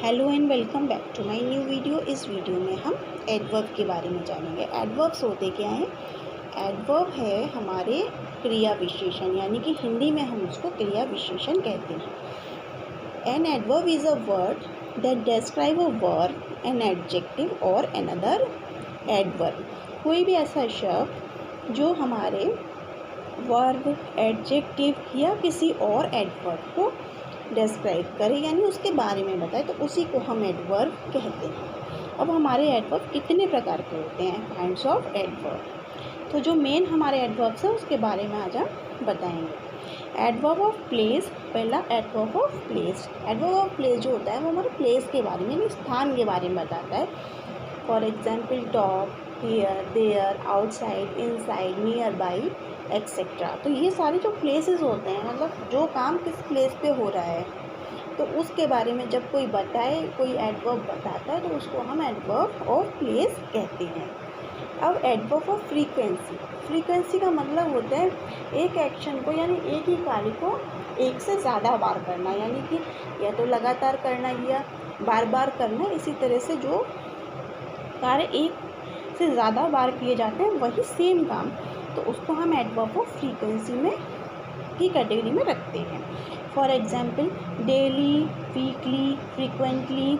Hello and welcome back to my new video. इस video में हम एडवर्ब के बारे में जानेंगे। एडवर्ब्स होते क्या हैं? एडवर्ब है हमारे क्रिया विशेषण, यानी कि हिंदी में हम उसको क्रिया विशेषण कहते हैं। An adverb is a word that describe a verb, an adjective और अनदर एडवर्ब। कोई भी ऐसा शब्द जो हमारे वर्ब, एडजेक्टिव या किसी और एडवर्ब को डिस्क्राइब करे, यानी उसके बारे में बताए, तो उसी को हम एडवर्ब कहते हैं। अब हमारे एडवर्ब कितने प्रकार के होते हैं? Kinds of adverb. तो जो मेन हमारे एडवर्ब्स हैं उसके बारे में आज हम बताएंगे। Adverb of place. पहला adverb of place. Adverb of place जो होता है वो हमारे प्लेस के बारे में, यानी स्थान के बारे में बताता है। For example top, here, there, outside, inside, nearby, etcetera. तो ये सारे जो प्लेसेस होते हैं, मतलब जो काम किस प्लेस पे हो रहा है, तो उसके बारे में जब कोई बताए, कोई एडवर्ब बताता है, तो उसको हम एडवर्ब ऑफ प्लेस कहते हैं। अब एडवर्ब ऑफ फ्रीक्वेंसी। फ्रीक्वेंसी का मतलब होता है एक एक्शन को, यानी एक ही कार्य को एक से ज़्यादा बार करना, यानी कि या तो लगातार करना या बार बार करना। इसी तरह से जो कार्य एक से ज़्यादा बार किए जाते हैं वही सेम काम, तो उसको हम एडवर्ब ऑफ फ्रीक्वेंसी में की कैटेगरी में रखते हैं। For example daily, weekly, frequently,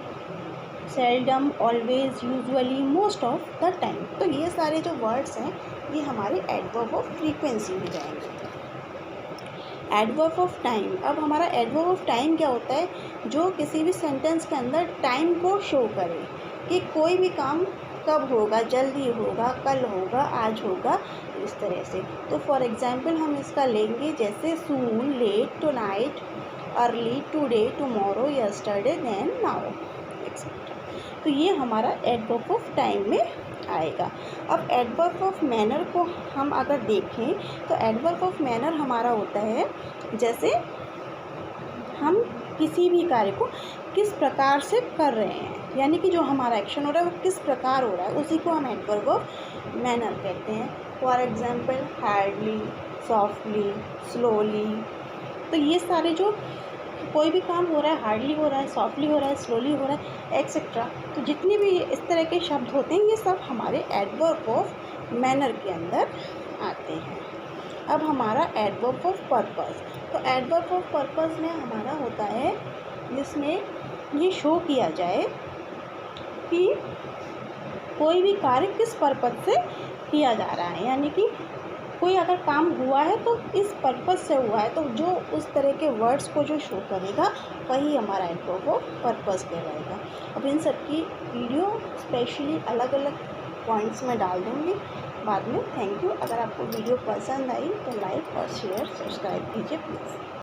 seldom, always, usually, most of the time. तो ये सारे जो वर्ड्स हैं ये हमारे एडवर्ब ऑफ फ्रीक्वेंसी में जाएंगे। Adverb of time. अब हमारा एडवर्ब ऑफ टाइम क्या होता है? जो किसी भी सेंटेंस के अंदर टाइम को शो करे कि कोई भी काम कब होगा, जल्दी होगा, कल होगा, आज होगा, इस तरह से। तो फॉर एग्जांपल हम इसका लेंगे जैसे soon, late, tonight, early, today, tomorrow, yesterday, then, now, etcetera. तो ये हमारा एडवर्ब ऑफ टाइम में आएगा। अब एडवर्ब ऑफ मैनर को हम अगर देखें तो एडवर्ब ऑफ मैनर हमारा होता है जैसे हम किसी भी कार्य को किस प्रकार से कर रहे हैं, यानी कि जो हमारा एक्शन हो रहा है वो किस प्रकार हो रहा है, उसी को हम एडवर्ब ऑफ मैनर कहते हैं। For example hardly, softly, slowly. तो ये सारे जो कोई भी काम हो रहा है, हार्डली हो रहा है, सॉफ्टली हो रहा है, स्लोली हो रहा है, एक्सेट्रा, तो जितने भी इस तरह के शब्द होते हैं ये सब हमारे एडवर्ब ऑफ मैनर के अंदर आते हैं। अब हमारा एडवर्ब ऑफ पर्पस। तो एडवर्ब ऑफ पर्पस में हमारा होता है जिसमें ये शो किया जाए कि कोई भी कार्य किस पर्पस से किया जा रहा है, यानी कि कोई अगर काम हुआ है तो इस पर्पस से हुआ है, तो जो उस तरह के वर्ड्स को जो शो करेगा वही हमारा एडवर्ब ऑफ पर्पस कहलाएगा। अब इन सब की वीडियो स्पेशली अलग अलग पॉइंट्स में डाल दूँगी बाद में। Thank you. अगर आपको वीडियो पसंद आई तो लाइक और शेयर, सब्सक्राइब कीजिए प्लीज़।